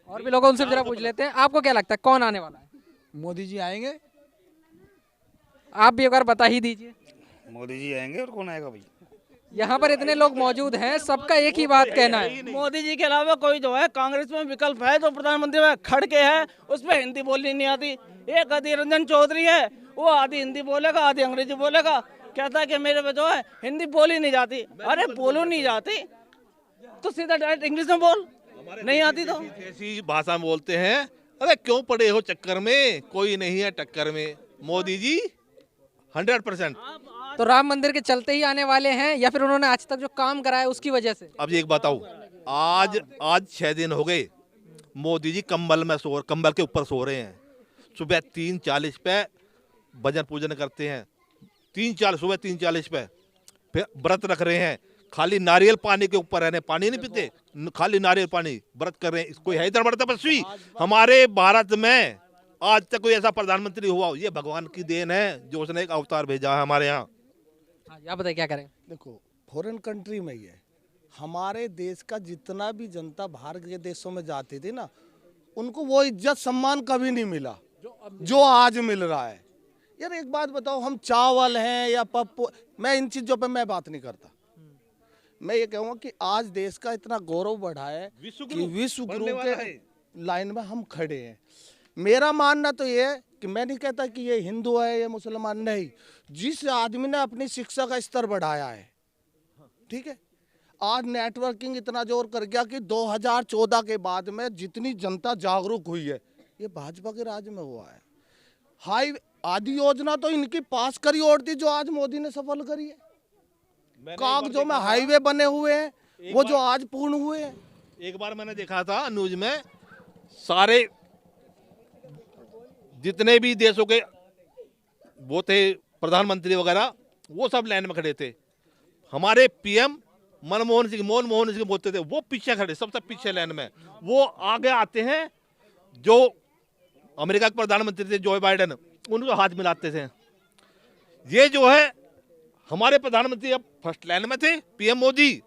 और भी लोगों उनसे जरा पूछ लेते हैं, आपको क्या लगता है कौन आने वाला है? मोदी जी आएंगे। आप भी एक बार बता ही दीजिए। मोदी जी आएंगे और कौन आएगा भाई। यहाँ पर इतने लोग मौजूद हैं, सबका एक ही बात कहना है। मोदी जी के अलावा कोई जो है कांग्रेस में विकल्प है जो प्रधानमंत्री में खड़के है, उसमें हिंदी बोलनी नहीं आती। एक अधीर रंजन चौधरी है, वो आधी हिंदी बोलेगा आधी अंग्रेजी बोलेगा, कहता है कि मेरे पे जो है हिंदी बोली नहीं जाती। अरे बोलो नहीं जाती तो सीधा डायरेक्ट इंग्लिश में बोल, नहीं आती तो ऐसी भाषा में बोलते हैं। अरे क्यों पड़े हो चक्कर में, कोई नहीं है टक्कर में। मोदी जी 100%। तो राम मंदिर के चलते ही आने वाले हैं या फिर उन्होंने आज तक जो काम करा है उसकी वजह से? अब एक बताऊं, आज 6 दिन हो गए मोदी जी कंबल के ऊपर सो रहे हैं। सुबह 3:40 पे भजन पूजन करते हैं, सुबह 3:40 पे फिर व्रत रख रहे हैं। खाली नारियल पानी के ऊपर रहने, पानी नहीं पीते, खाली नारियल पानी व्रत कर रहे हैं। कोई है इधर बड़ा तपस्वी हमारे भारत में? आज तक कोई ऐसा प्रधानमंत्री हुआ हो? ये भगवान की देन है जो उसने एक अवतार भेजा है हमारे यहाँ। हाँ, आप बताइए क्या करें? देखो, फॉरेन कंट्री में ही है, हमारे देश का जितना भी जनता बाहर के देशों में जाती थी ना, उनको वो इज्जत सम्मान कभी नहीं मिला जो आज मिल रहा है। यार एक बात बताओ, हम चावल हैं या पप्पू, मैं इन चीजों पे मैं बात नहीं करता। मैं ये कहूँगा कि आज देश का इतना गौरव बढ़ा है कि विश्व गुरु के लाइन में हम खड़े हैं। मेरा मानना तो ये है कि मैं नहीं कहता कि ये हिंदू है या मुसलमान, नहीं। जिस आदमी ने अपनी शिक्षा का स्तर बढ़ाया है, ठीक है, आज नेटवर्किंग इतना जोर कर गया कि 2014 के बाद में जितनी जनता जागरूक हुई है, ये भाजपा के राज में हुआ है। हाई आदि योजना तो इनकी पास करी और थी जो आज मोदी ने सफल करी है। कागजों में हाईवे बने हुए हैं वो जो आज पूर्ण हुए हैं। एक बार मैंने देखा था न्यूज में, सारे जितने भी देशों के वो थे प्रधानमंत्री वगैरह, वो सब लाइन में खड़े थे। हमारे पीएम मनमोहन सिंह बोलते थे, वो पीछे खड़े, सबसे पीछे लाइन में। वो आगे आते हैं, जो अमेरिका के प्रधानमंत्री थे जो बाइडेन, उनको हाथ मिलाते थे। ये जो है हमारे प्रधानमंत्री अब फर्स्ट लाइन में थे, पीएम मोदी,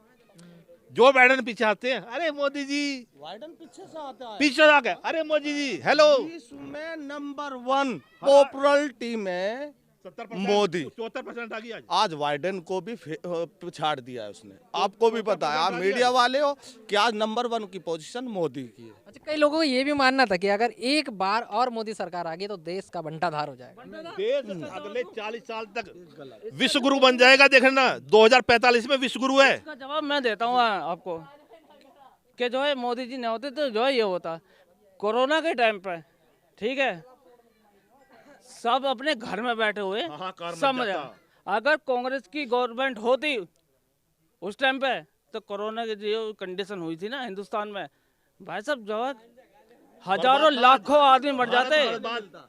जो बाइडेन पीछे आते हैं। अरे मोदी जी, बाइडेन पीछे से आता है, पीछे आ गए, अरे मोदी जी हेलो। विश्व में नंबर 1 पॉपुलरिटी में मोदी 74% आ गई आज बाइडेन को भी पिछाड़ दिया है उसने। आपको भी पता है, आप मीडिया वाले हो, कि आज नंबर 1 की पोजीशन मोदी की है। अच्छा, कई लोगों को ये भी मानना था कि अगर एक बार और मोदी सरकार आ गई तो देश का बंटाधार हो जाएगा। देश अगले 40 साल तक विश्व गुरु बन जाएगा। देखना 2045 में विश्व गुरु है। इसका जवाब मैं देता हूँ आपको कि जो है मोदी जी नहीं होते तो जो है ये होता। कोरोना के टाइम पे, ठीक है, सब अपने घर में बैठे हुए समझ। अगर कांग्रेस की गवर्नमेंट होती उस टाइम पे, तो कोरोना की जो कंडीशन हुई थी ना हिंदुस्तान में, भाई साहब जो है हजारों लाखों आदमी मर जाते।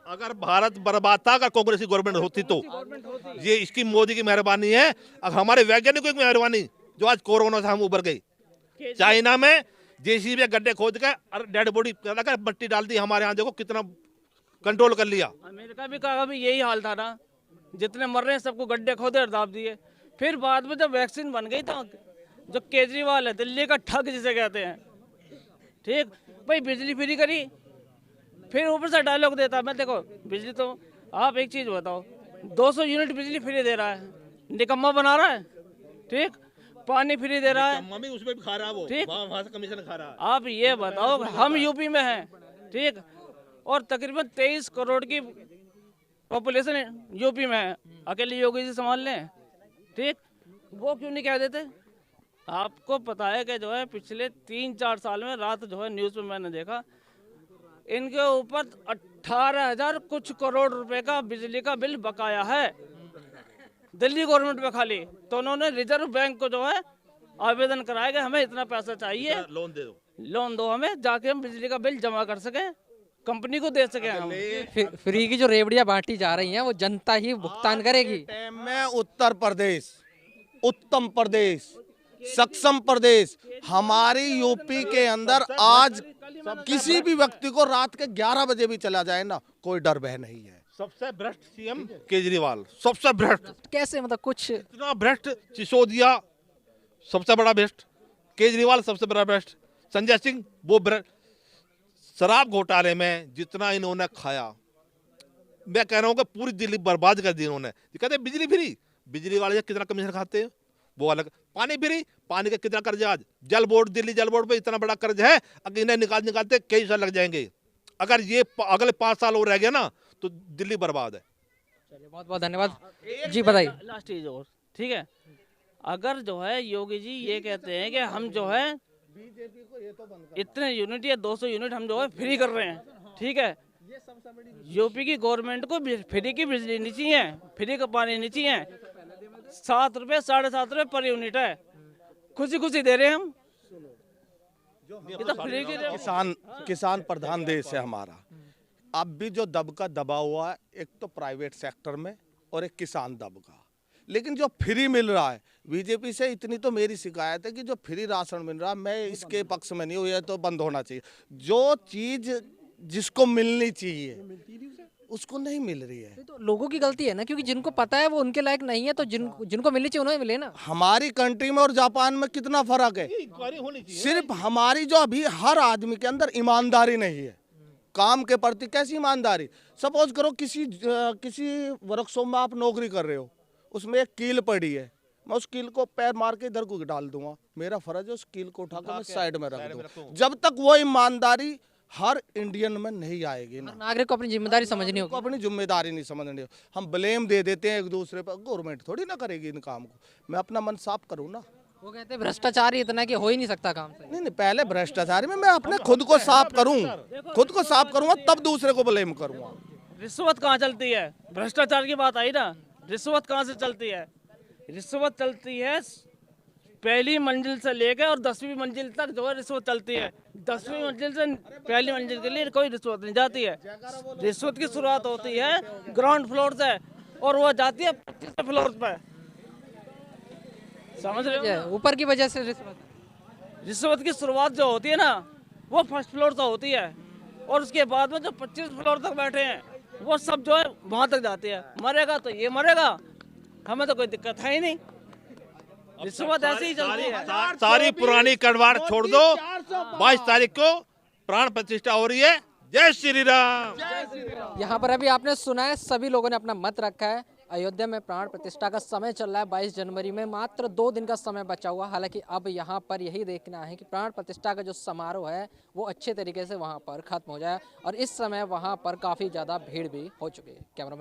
अगर भारत बर्बाद था, अगर कांग्रेस की गवर्नमेंट होती तो ये इसकी मोदी की मेहरबानी है। अब हमारे वैज्ञानिकों की मेहरबानी जो आज कोरोना से हम उबर गए। चाइना में जेसीबी गड्ढे खोद के डेड बॉडी मट्टी डाल दी, हमारे यहाँ देखो कितना कंट्रोल कर लिया। अमेरिका भी का भी यही हाल था ना, जितने मर रहे हैं सबको गड्ढे खोदे और दाब दिए। फिर बाद में जब वैक्सीन बन गई तो जो केजरीवाल है, दिल्ली का ठग जिसे कहते हैं, ठीक भाई, बिजली फ्री करी, फिर ऊपर से डायलॉग देता मैं, देखो बिजली तो आप एक चीज बताओ, 200 यूनिट बिजली फ्री दे रहा है, निकम्मा बना रहा है, ठीक, पानी फ्री दे रहा है, उसमें भी खा रहा है वो, ठीक, वहाँ से कमीशन खा रहा है। आप ये बताओ, हम यूपी में हैं, ठीक, और तकरीबन 23 करोड़ की पॉपुलेशन यूपी में है, अकेले योगी जी संभाल लें, ठीक, वो क्यों नहीं कह देते? आपको पता है कि जो है पिछले 3-4 साल में रात जो है न्यूज़ में मैंने देखा, इनके ऊपर 18,000 कुछ करोड़ रुपए का बिजली का बिल बकाया है दिल्ली गवर्नमेंट में खाली। तो उन्होंने रिजर्व बैंक को जो है आवेदन कराया कि हमें इतना पैसा चाहिए, लोन दो हमें, जाके हम बिजली का बिल जमा कर सके, कंपनी को दे सके हम। फ्री की जो रेवड़ियां बांटी जा रही हैं वो जनता ही भुगतान करेगी। टाइम में उत्तर प्रदेश, उत्तम प्रदेश, सक्षम प्रदेश, हमारी यूपी के अंदर आज किसी भी व्यक्ति को रात के 11 बजे भी चला जाए ना, कोई डर भय नहीं है। सबसे भ्रष्ट सीएम केजरीवाल, सबसे भ्रष्ट। कैसे, मतलब कुछ इतना भ्रष्ट? सिसोदिया सबसे बड़ा भ्रष्ट, केजरीवाल सबसे बड़ा भ्रष्ट, संजय सिंह वो भ्रष्ट, शराब घोटाले में जितना इन्होंने खाया, मैं कह रहा हूँ कि पूरी दिल्ली बर्बाद कर दी इन्होंने। ये कहते हैं बिजली फ्री, बिजली वाले कितना कमीशन खाते हैं वो अलग। पानी फ्री, पानी का कितना कर्ज आज। जल बोर्ड, दिल्ली जल बोर्ड पे इतना बड़ा कर्ज है, अगर इन्हें निकालते कई साल लग जाएंगे। अगर ये अगले 5 साल और रह गया ना तो दिल्ली बर्बाद है। चलिए बहुत बहुत धन्यवाद जी, बताइए। लास्ट चीज और, ठीक है, अगर जो है योगी जी ये कहते हैं कि हम जो है इतने यूनिट या 200 यूनिट हम जो है फ्री कर रहे हैं, ठीक है, यूपी की गवर्नमेंट को फ्री की बिजली नहीं चाहिए, फ्री का पानी नहीं चाहिए। 7 रुपए 7.5 रुपए पर यूनिट है, खुशी खुशी दे रहे हैं हम। ये तो फ्री की किसान प्रधान देश है हमारा। अब भी जो दबका दबा हुआ है, एक तो प्राइवेट सेक्टर में और एक किसान दबका। लेकिन जो फ्री मिल रहा है, बीजेपी से इतनी तो मेरी शिकायत है कि जो फ्री राशन मिल रहा है, मैं इसके पक्ष में नहीं हूँ, ये तो बंद होना चाहिए। जो चीज जिसको मिलनी चाहिए उसको नहीं मिल रही है। तो लोगों की गलती है ना, क्योंकि जिनको पता है वो उनके लायक नहीं है, तो जिनको मिलनी चाहिए उन्हें मिले ना। हमारी कंट्री में और जापान में कितना फर्क है। सिर्फ हमारी जो अभी हर आदमी के अंदर ईमानदारी नहीं है, काम के प्रति कैसी ईमानदारी। सपोज करो किसी वर्कशॉप में आप नौकरी कर रहे हो, उसमें एक कील पड़ी है, मैं उस कील को पैर मार के इधर को डाल दूंगा, मेरा फर्ज है उस कील को उठाकर मैं साइड में रख दूं। जब तक वो ईमानदारी हर इंडियन में नहीं आएगी ना, नागरिक को अपनी जिम्मेदारी समझनी को होगी। अपनी जिम्मेदारी नहीं समझनी। हम ब्लेम दे देते हैं एक दूसरे पर, गवर्नमेंट थोड़ी ना करेगी इन काम को। मैं अपना मन साफ करूँ ना। वो कहते हैं भ्रष्टाचार ही इतना कि हो ही नहीं सकता काम से। नहीं, पहले भ्रष्टाचारी में मैं अपने खुद को साफ करूं, खुद को साफ करूंगा तब दूसरे को ब्लेम करूंगा। रिश्वत कहाँ चलती है? भ्रष्टाचार की बात आई ना, रिश्वत कहाँ से चलती है? रिश्वत चलती है पहली मंजिल से लेकर और 10वीं मंजिल तक जो है रिश्वत चलती है। 10वीं मंजिल से पहली मंजिल के लिए कोई रिश्वत नहीं जाती है। रिश्वत की शुरुआत होती है ग्राउंड फ्लोर से और वो जाती है 25वें फ्लोर पे। समझ रहे हो? ऊपर की वजह से रिश्वत की शुरुआत जो होती है ना वो फर्स्ट फ्लोर से होती है और उसके बाद में जो 25 फ्लोर तक बैठे हैं वो सब जो है वहां तक जाती है। मरेगा तो ये मरेगा, हमें तो कोई दिक्कत है ही नहीं। रिश्वत ऐसे ही चलती है। सारी पुरानी कड़वाड़ छोड़ दो। 22 तारीख को प्राण प्रतिष्ठा हो रही है। जय श्री राम। यहाँ पर अभी आपने सुना है, सभी लोगों ने अपना मत रखा है। अयोध्या में प्राण प्रतिष्ठा का समय चल रहा है। 22 जनवरी में मात्र 2 दिन का समय बचा हुआ। हालांकि अब यहाँ पर यही देखना है कि प्राण प्रतिष्ठा का जो समारोह है वो अच्छे तरीके से वहाँ पर खत्म हो जाए और इस समय वहाँ पर काफ़ी ज़्यादा भीड़ भी हो चुकी है। कैमरामैन